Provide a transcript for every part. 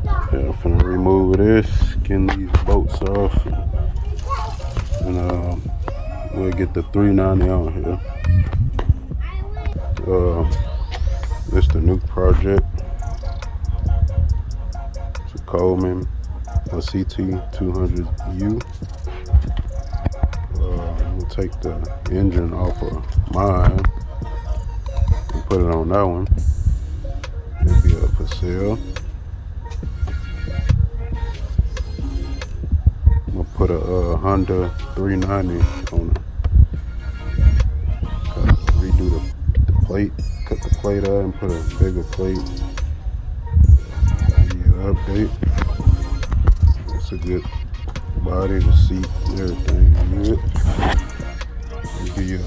Yeah, I'm finna remove this, getting these bolts off, and we'll get the 390 on here. This the new project. It's a Coleman, a CT200U. We'll take the engine off of mine and put it on that one. It'll be up for sale. I'm gonna put a Honda 390 on it. Redo the plate, cut the plate out and put a bigger plate. Update. It's a good body, the seat, everything good. Give you a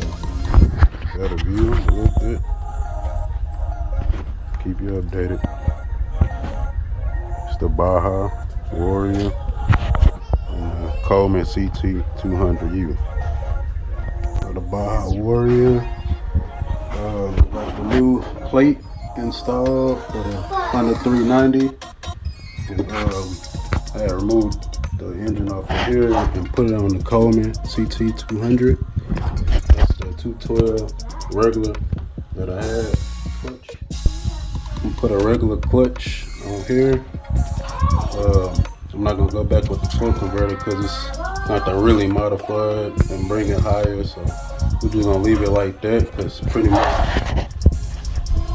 better view a little bit. Keep you updated. It's the Baja Warrior and the Coleman CT200U. The Baja Warrior. Got the new plate installed for the Honda 390. And, I removed the engine off of here and put it on the Coleman CT200. That's the 212 regular that I had. Clutch. I'm put a regular clutch on here. I'm not gonna go back with the torque converter because it's not to really modify it and bring it higher. So we're just gonna leave it like that because pretty much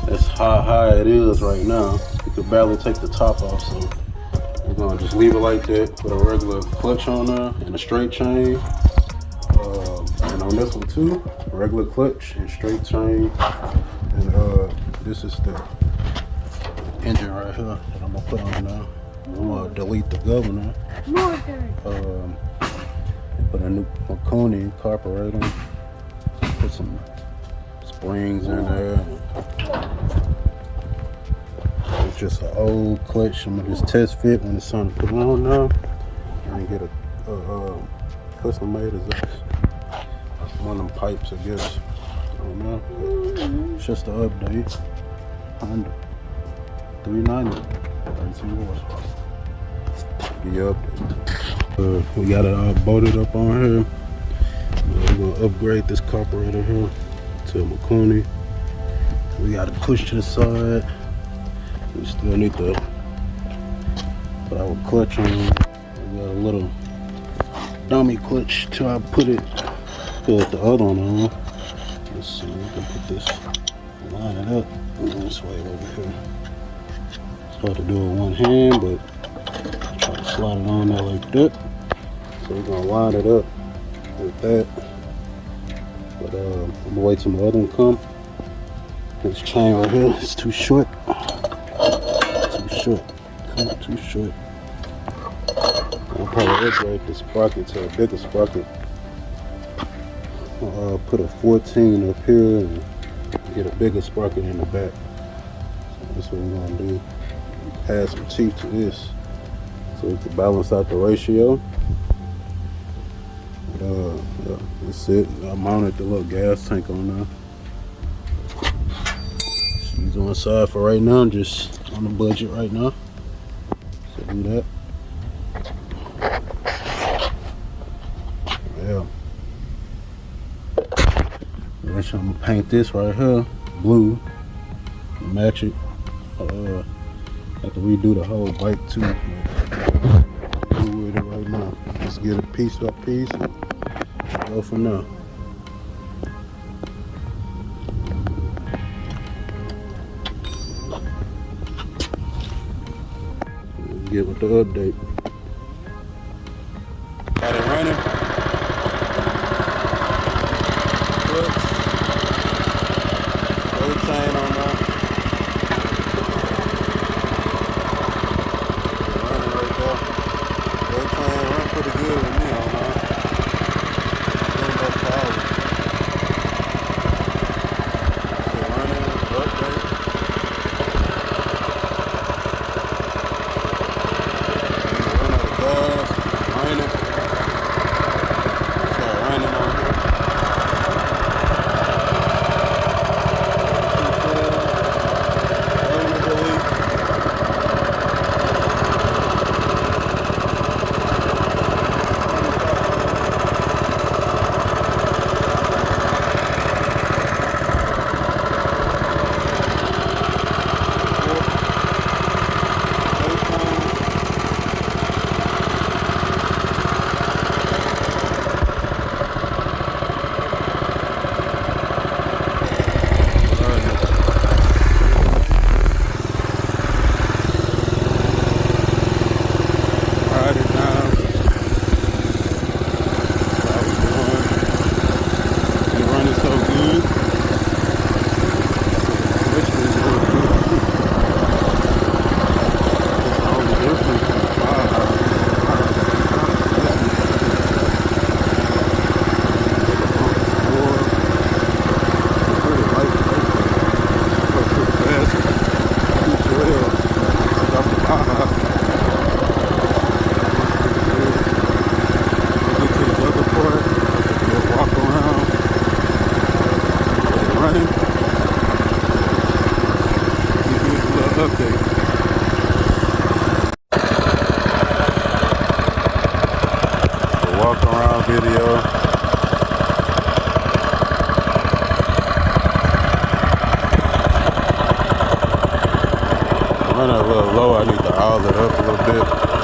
that's how high it is right now. You could barely take the top off, so we're gonna just leave it like that. Put a regular clutch on there and a straight chain. And on this one too, regular clutch and straight chain. And this is the engine right here that I'm gonna put on now. I'm gonna delete the governor. Put a new Marconi carburetor. Put some springs in there. It's just an old clutch. I'm gonna just test fit when it's time to put it on now. And get a custom made exhaust. One of them pipes, I guess. I don't know. It's just an update. Honda 390. 13 horsepower. Be updated. We got it all bolted up on here. We're gonna upgrade this carburetor here to a Marconi. We got it pushed to the side. We still need to put our clutch on. We got a little dummy clutch till I put the other one on. Let's see, we can put this, line it up this way over here. It's hard to do it with one hand, but try to slide it on there like that. So we're gonna line it up with that. But I'm gonna wait till my other one come. This chain right here is too short. Too short. I'll probably upgrade this sprocket to a bigger sprocket. Put a 14 up here and get a bigger sprocket in the back. So that's what we're gonna do. Add some teeth to this so we can balance out the ratio. That's it. I mounted the little gas tank on there. She's on the side for right now, just on the budget right now. So do that. Yeah. Which I'm gonna paint this right here blue and match it. Have to redo the whole bike too. Do with it right now. Let's get it piece by piece and go from there. Let's get with the update. Got it running. Chain on that. Running right there. That chain run pretty good with me on that. Getting that power. So running, update. kind of a little low. I need to oil it up a little bit.